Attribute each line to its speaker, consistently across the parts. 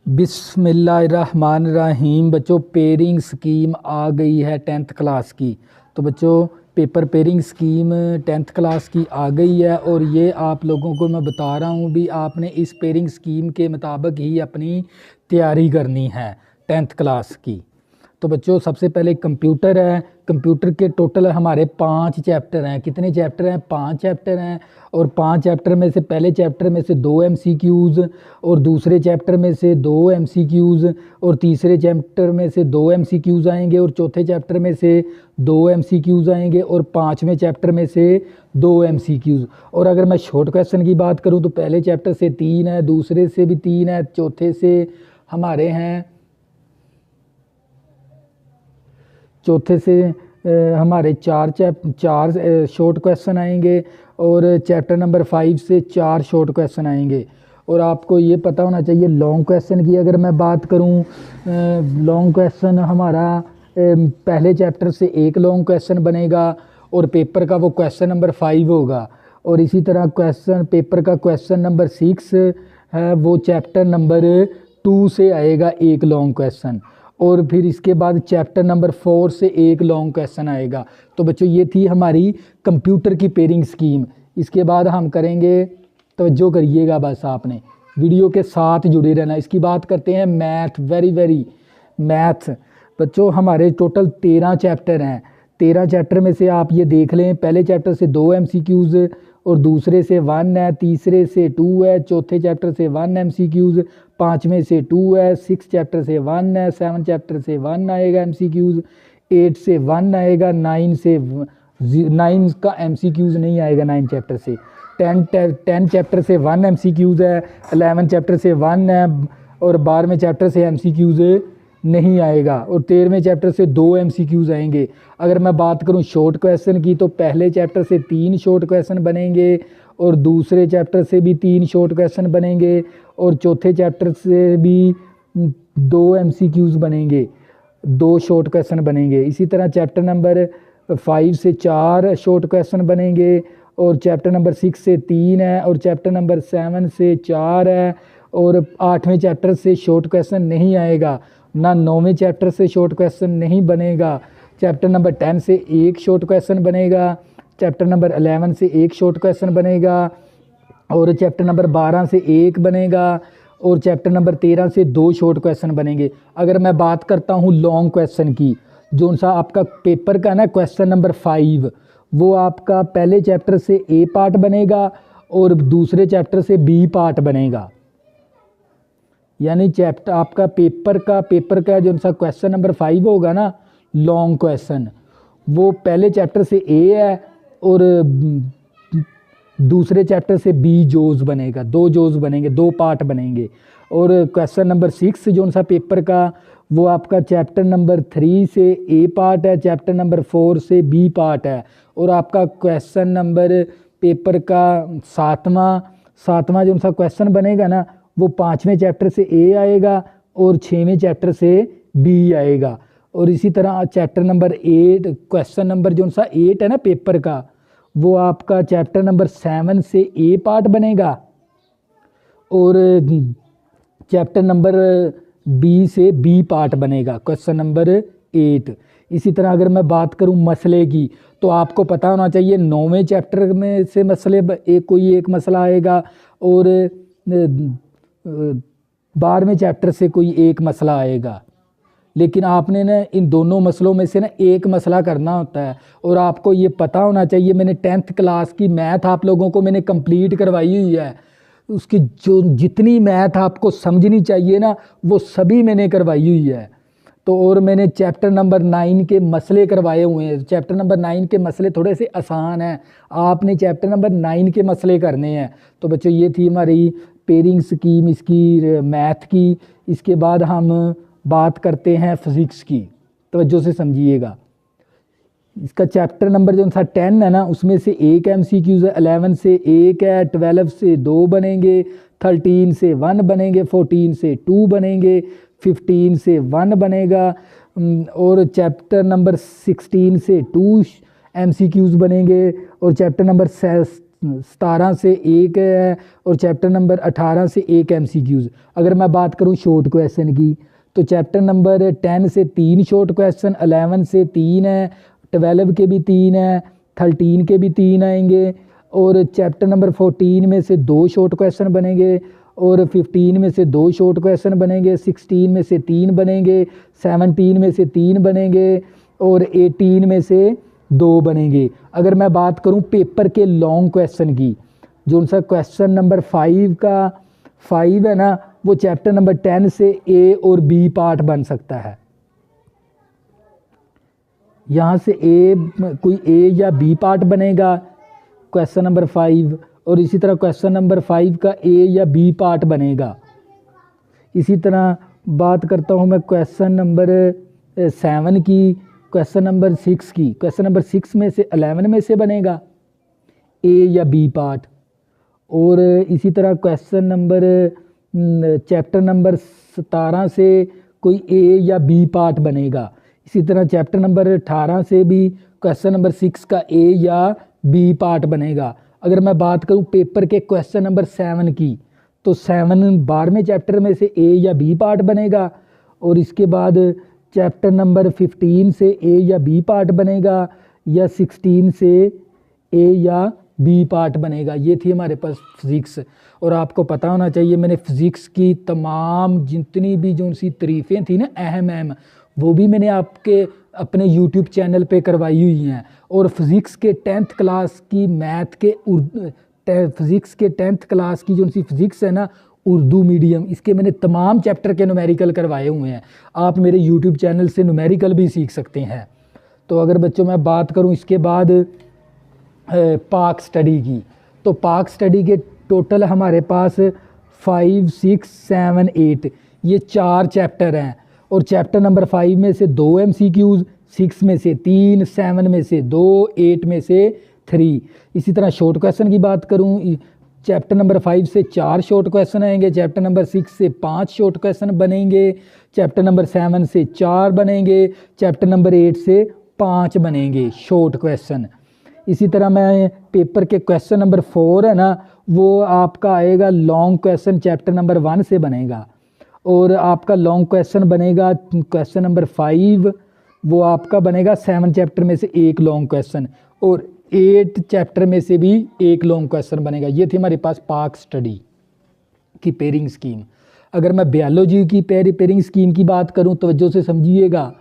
Speaker 1: बिस्मिल्लाहिर्रहमानिर्रहीम। बच्चों pairing scheme आ गई है 10th क्लास की। तो बच्चों paper pairing scheme 10th class की आ गई है और ये आप लोगों को मैं बता रहा हूँ भी आपने इस पेयरिंग स्कीम के मुताबिक ही अपनी तैयारी करनी है 10th क्लास की। तो बच्चों सबसे पहले कंप्यूटर है। कंप्यूटर के टोटल हमारे 5 चैप्टर हैं। कितने चैप्टर हैं? 5 चैप्टर हैं। और 5 चैप्टर में से पहले चैप्टर में से 2 एमसीक्यूज़ और दूसरे चैप्टर में से 2 एमसीक्यूज़ और तीसरे चैप्टर में से 2 एमसीक्यूज़ आएंगे और चौथे चैप्टर में से 2 एमसीक्यूज़ आएंगे और पाँचवें चैप्टर में से 2 एमसीक्यूज़। और अगर मैं शॉर्ट क्वेश्चन की बात करूं तो पहले चैप्टर से 3 है, दूसरे से भी 3 है, चौथे से हमारे हैं हमारे चार शॉर्ट क्वेश्चन आएंगे और चैप्टर नंबर 5 से 4 शॉर्ट क्वेश्चन आएंगे। और आपको ये पता होना चाहिए लॉन्ग क्वेश्चन की अगर मैं बात करूं, लॉन्ग क्वेश्चन हमारा पहले चैप्टर से एक लॉन्ग क्वेश्चन बनेगा और पेपर का वो क्वेश्चन नंबर 5 होगा। और इसी तरह पेपर का क्वेश्चन नंबर 6 है वो चैप्टर नंबर 2 से आएगा एक लॉन्ग क्वेश्चन। और फिर इसके बाद चैप्टर नंबर 4 से एक लॉन्ग क्वेश्चन आएगा। तो बच्चों ये थी हमारी कंप्यूटर की पेयरिंग स्कीम। इसके बाद हम करेंगे, तवज्जो करिएगा बस आपने वीडियो के साथ जुड़े रहना। इसकी बात करते हैं मैथ, वेरी मैथ। बच्चों हमारे टोटल 13 चैप्टर हैं। 13 चैप्टर में से आप ये देख लें, पहले चैप्टर से 2 एमसीक्यूज़ और दूसरे से 1 है, तीसरे से 2 है, चौथे चैप्टर से 1 एमसीक्यूज़, पाँचवें से 2 है, 6 चैप्टर से 1 है, 7 चैप्टर से 1 आएगा एमसीक्यूज़, 8 से 1 आएगा, 9 का एमसीक्यूज़ नहीं आएगा 9 चैप्टर से। 10 चैप्टर से 1 एमसीक्यूज़ है, 11 चैप्टर से 1 है और 12वें चैप्टर से एमसीक्यूज़ नहीं आएगा और 13वें चैप्टर से 2 एमसीक्यूज़ आएंगे। अगर मैं बात करूं शॉर्ट क्वेश्चन की तो पहले चैप्टर से 3 शॉर्ट क्वेश्चन बनेंगे और दूसरे चैप्टर से भी 3 शॉर्ट क्वेश्चन बनेंगे और चौथे चैप्टर से भी 2 एमसीक्यूज़ बनेंगे, 2 शॉर्ट क्वेश्चन बनेंगे। इसी तरह चैप्टर नंबर 5 से 4 शॉर्ट क्वेश्चन बनेंगे और चैप्टर नंबर 6 से 3 है और चैप्टर नंबर 7 से 4 है और 8वें चैप्टर से शॉर्ट क्वेश्चन नहीं आएगा, ना 9वें चैप्टर से शॉर्ट क्वेश्चन नहीं बनेगा। चैप्टर नंबर 10 से एक शॉर्ट क्वेश्चन बनेगा, चैप्टर नंबर 11 से एक शॉर्ट क्वेश्चन बनेगा और चैप्टर नंबर 12 से एक बनेगा और चैप्टर नंबर 13 से 2 शॉर्ट क्वेश्चन बनेंगे। अगर मैं बात करता हूँ लॉन्ग क्वेश्चन की, जो सा आपका पेपर का ना क्वेश्चन नंबर 5 वो आपका पहले चैप्टर से ए पार्ट बनेगा और दूसरे चैप्टर से बी पार्ट बनेगा। यानी चैप्टर आपका पेपर का जो सा क्वेश्चन नंबर 5 होगा ना लॉन्ग क्वेश्चन, वो पहले चैप्टर से ए है और दूसरे चैप्टर से बी जोज बनेगा, 2 जोज बनेंगे, 2 पार्ट बनेंगे। और क्वेश्चन नंबर 6 जो सा पेपर का वो आपका चैप्टर नंबर 3 से ए पार्ट है, चैप्टर नंबर 4 से बी पार्ट है। और आपका क्वेश्चन नंबर पेपर का सातवां जो सा क्वेश्चन बनेगा ना वो 5वें चैप्टर से ए आएगा और 6वें चैप्टर से बी आएगा। और इसी तरह चैप्टर नंबर 8 क्वेश्चन नंबर जो सा 8 है ना पेपर का वो आपका चैप्टर नंबर 7 से ए पार्ट बनेगा और चैप्टर नंबर बी से बी पार्ट बनेगा, क्वेश्चन नंबर 8। इसी तरह अगर मैं बात करूं मसले की तो आपको पता होना चाहिए 9वें चैप्टर में से कोई एक मसला आएगा और 12वें चैप्टर से कोई एक मसला आएगा। लेकिन आपने ना इन दोनों मसलों में से ना एक मसला करना होता है। और आपको ये पता होना चाहिए मैंने 10th क्लास की मैथ आप लोगों को मैंने कंप्लीट करवाई हुई है, उसकी जो जितनी मैथ आपको समझनी चाहिए ना वो सभी मैंने करवाई हुई है। तो और मैंने चैप्टर नंबर 9 के मसले करवाए हुए हैं। चैप्टर नंबर 9 के मसले थोड़े से आसान हैं, आपने चैप्टर नंबर 9 के मसले करने हैं। तो बच्चों ये थी हमारी पेयरिंग स्कीम इसकी मैथ की। इसके बाद हम बात करते हैं फिज़िक्स की, तवज्जो से समझिएगा। इसका चैप्टर नंबर जो सा 10 है ना उसमें से एक एमसीक्यूज़ है, 11 से एक है, 12 से 2 बनेंगे, 13 से 1 बनेंगे, 14 से 2 बनेंगे, 15 से 1 बनेगा और चैप्टर नंबर 16 से 2 एमसीक्यूज़ बनेंगे और चैप्टर नंबर 17 से एक है और चैप्टर नंबर 18 से एक MCQs। अगर मैं बात करूं शॉर्ट क्वेश्चन की तो चैप्टर नंबर 10 से 3 शॉर्ट क्वेश्चन, 11 से 3 है, 12 के भी 3 है, 13 के भी 3 आएंगे और चैप्टर नंबर 14 में से 2 शॉर्ट क्वेश्चन बनेंगे और 15 में से 2 शॉर्ट क्वेश्चन बनेंगे, 16 में से 3 बनेंगे, 17 में से 3 बनेंगे और 18 में से 2 बनेंगे। अगर मैं बात करूं पेपर के लॉन्ग क्वेश्चन की, जो उनसा क्वेश्चन नंबर 5 का 5 है ना, वो चैप्टर नंबर 10 से ए और बी पार्ट बन सकता है। यहाँ से कोई ए या बी पार्ट बनेगा क्वेश्चन नंबर 5 और इसी तरह क्वेश्चन नंबर 5 का ए या बी पार्ट बनेगा। इसी तरह बात करता हूँ मैं क्वेश्चन नंबर 7 की, क्वेश्चन नंबर 6 की। क्वेश्चन नंबर 6 में से 11 में से बनेगा ए या बी पार्ट और इसी तरह क्वेश्चन नंबर चैप्टर नंबर 17 से कोई ए या बी पार्ट बनेगा। इसी तरह चैप्टर नंबर 18 से भी क्वेश्चन नंबर 6 का ए या बी पार्ट बनेगा। अगर मैं बात करूं पेपर के क्वेश्चन नंबर 7 की तो 12वें चैप्टर में से ए या बी पार्ट बनेगा और इसके बाद चैप्टर नंबर 15 से ए या बी पार्ट बनेगा या 16 से ए या बी पार्ट बनेगा। ये थी हमारे पास फिज़िक्स। और आपको पता होना चाहिए मैंने फ़िज़िक्स की तमाम जितनी भी जो सी तारीफ़ें थी ना अहम वो भी मैंने आपके अपने YouTube चैनल पे करवाई हुई हैं। और फिज़िक्स के 10th क्लास की मैथ के फिज़िक्स के 10th क्लास की जो सी फिज़िक्स है ना उर्दू मीडियम, इसके मैंने तमाम चैप्टर के न्यूमेरिकल करवाए हुए हैं। आप मेरे YouTube चैनल से न्यूमेरिकल भी सीख सकते हैं। तो अगर बच्चों मैं बात करूं इसके बाद पाक स्टडी की, तो पाक स्टडी के टोटल हमारे पास 5, 6, 7, 8 ये 4 चैप्टर हैं और चैप्टर नंबर 5 में से 2 MCQs, 6 में से 3, 7 में से 2, 8 में से 3। इसी तरह शॉर्ट क्वेश्चन की बात करूं, चैप्टर नंबर 5 से 4 शॉर्ट क्वेश्चन आएंगे, चैप्टर नंबर 6 से 5 शॉर्ट क्वेश्चन बनेंगे, चैप्टर नंबर 7 से 4 बनेंगे, चैप्टर नंबर 8 से 5 बनेंगे शॉर्ट क्वेश्चन। इसी तरह मैं पेपर के क्वेश्चन नंबर 4 है ना वो आपका आएगा लॉन्ग क्वेश्चन, चैप्टर नंबर 1 से बनेगा और आपका लॉन्ग क्वेश्चन बनेगा क्वेश्चन नंबर 5, वो आपका बनेगा 7 चैप्टर में से एक लॉन्ग क्वेश्चन और 8 चैप्टर में से भी एक लॉन्ग क्वेश्चन बनेगा। ये थी हमारे पास पाक स्टडी की पेयरिंग स्कीम। अगर मैं बायोलॉजी की पेयरिंग स्कीम की बात करूं तो तवज्जो से समझिएगा।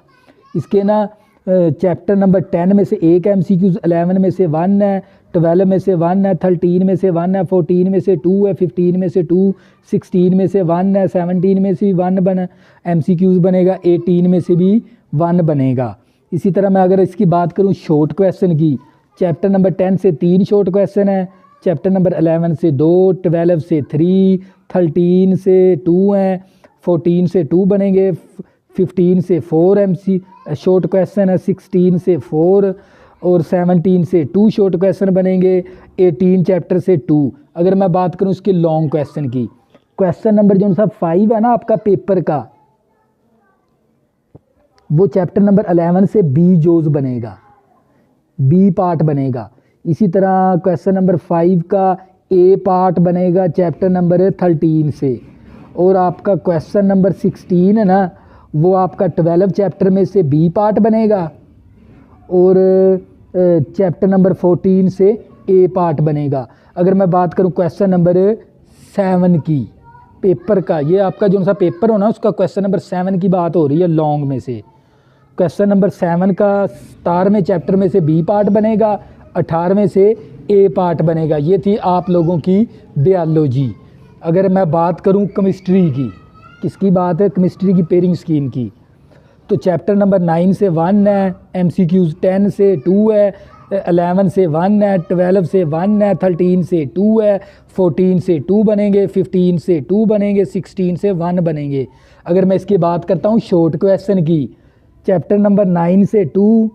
Speaker 1: इसके ना चैप्टर नंबर 10 में से एक MCQs, 11 में से 1 है, 12 में से 1 है, 13 में से 1 है, 14 में से 2 है, 15 में से 2, 16 में से 1 है, 17 में से भी 1 बना MCQs बनेगा, 18 में से भी 1 बनेगा। इसी तरह मैं अगर इसकी बात करूं शॉर्ट क्वेश्चन की, चैप्टर नंबर 10 से 3 शॉर्ट क्वेश्चन है, चैप्टर नंबर 11 से 2, 12 से 3, 13 से 2 हैं, 14 से 2 बनेंगे, 15 से 4 शॉर्ट क्वेश्चन है, 16 से 4 और 17 से 2 शॉर्ट क्वेश्चन बनेंगे, 18 चैप्टर से 2। अगर मैं बात करूं इसके लॉन्ग क्वेश्चन की, क्वेश्चन नंबर जो सा 5 है ना आपका पेपर का, वो चैप्टर नंबर 11 से बी जोज बनेगा, बी पार्ट बनेगा। इसी तरह क्वेश्चन नंबर 5 का ए पार्ट बनेगा चैप्टर नंबर 13 से और आपका क्वेश्चन नंबर 16 है ना वो आपका 12 चैप्टर में से बी पार्ट बनेगा और चैप्टर नंबर 14 से ए पार्ट बनेगा। अगर मैं बात करूं क्वेश्चन नंबर 7 की पेपर का, ये आपका जो सा पेपर हो ना उसका क्वेश्चन नंबर 7 की बात हो रही है लॉन्ग में से। क्वेश्चन नंबर 7 का 17वें चैप्टर में से बी पार्ट बनेगा, 18वें से ए पार्ट बनेगा। ये थी आप लोगों की बायोलॉजी। अगर मैं बात करूं केमिस्ट्री की, किसकी बात है, केमिस्ट्री की पेयरिंग स्कीम की, तो चैप्टर नंबर 9 से 1 है, MCQs 10 से 2 है, 11 से 1 है, 12 से 1 है, 13 से 2 है, 14 से 2 बनेंगे, 15 से 2 बनेंगे, 16 से 1 बनेंगे। अगर मैं इसकी बात करता हूँ शॉर्ट क्वेश्चन की, चैप्टर नंबर 9 से 2,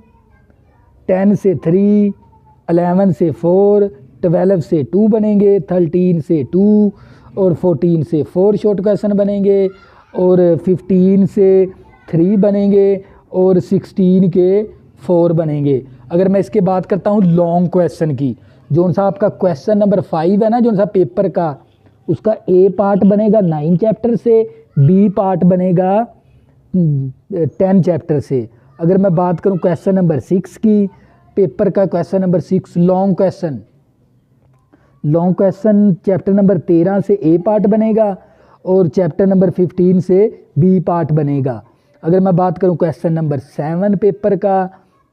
Speaker 1: 10 से 3, 11 से 4, 12 से 2 बनेंगे, 13 से 2 और 14 से 4 शॉर्ट क्वेश्चन बनेंगे और 15 से 3 बनेंगे और 16 के 4 बनेंगे। अगर मैं इसके बात करता हूँ लॉन्ग क्वेश्चन की, जो सा आपका क्वेश्चन नंबर 5 है ना, जो सा पेपर का, उसका ए पार्ट बनेगा 9 चैप्टर से, बी पार्ट बनेगा 10 चैप्टर से। अगर मैं बात करूं क्वेश्चन नंबर 6 की, पेपर का question number 6 long question chapter number 13 से ए पार्ट बनेगा और चैप्टर नंबर 15 से बी पार्ट बनेगा। अगर मैं बात करूं क्वेश्चन नंबर 7 पेपर का,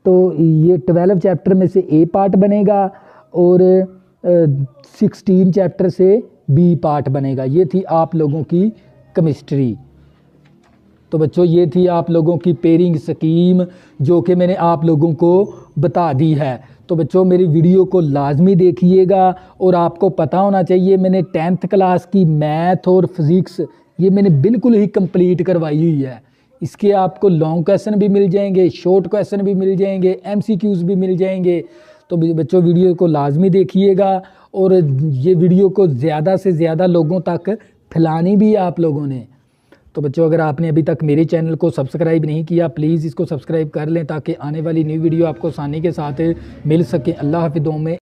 Speaker 1: तो ये 12 चैप्टर में से ए पार्ट बनेगा और 16 चैप्टर से बी पार्ट बनेगा। ये थी आप लोगों की केमिस्ट्री। तो बच्चों ये थी आप लोगों की पेयरिंग स्कीम जो कि मैंने आप लोगों को बता दी है। तो बच्चों मेरी वीडियो को लाजमी देखिएगा और आपको पता होना चाहिए मैंने 10th क्लास की मैथ और फिज़िक्स ये मैंने बिल्कुल ही कंप्लीट करवाई हुई है। इसके आपको लॉन्ग क्वेश्चन भी मिल जाएंगे, शॉर्ट क्वेश्चन भी मिल जाएंगे, MCQs भी मिल जाएंगे। तो बच्चों वीडियो को लाजमी देखिएगा और ये वीडियो को ज़्यादा से ज़्यादा लोगों तक फैलानी भी है आप लोगों ने। तो बच्चों अगर आपने अभी तक मेरे चैनल को सब्सक्राइब नहीं किया, प्लीज़ इसको सब्सक्राइब कर लें ताकि आने वाली न्यू वीडियो आपको आसानी के साथ मिल सके। अल्लाह हाफ़िज़ में।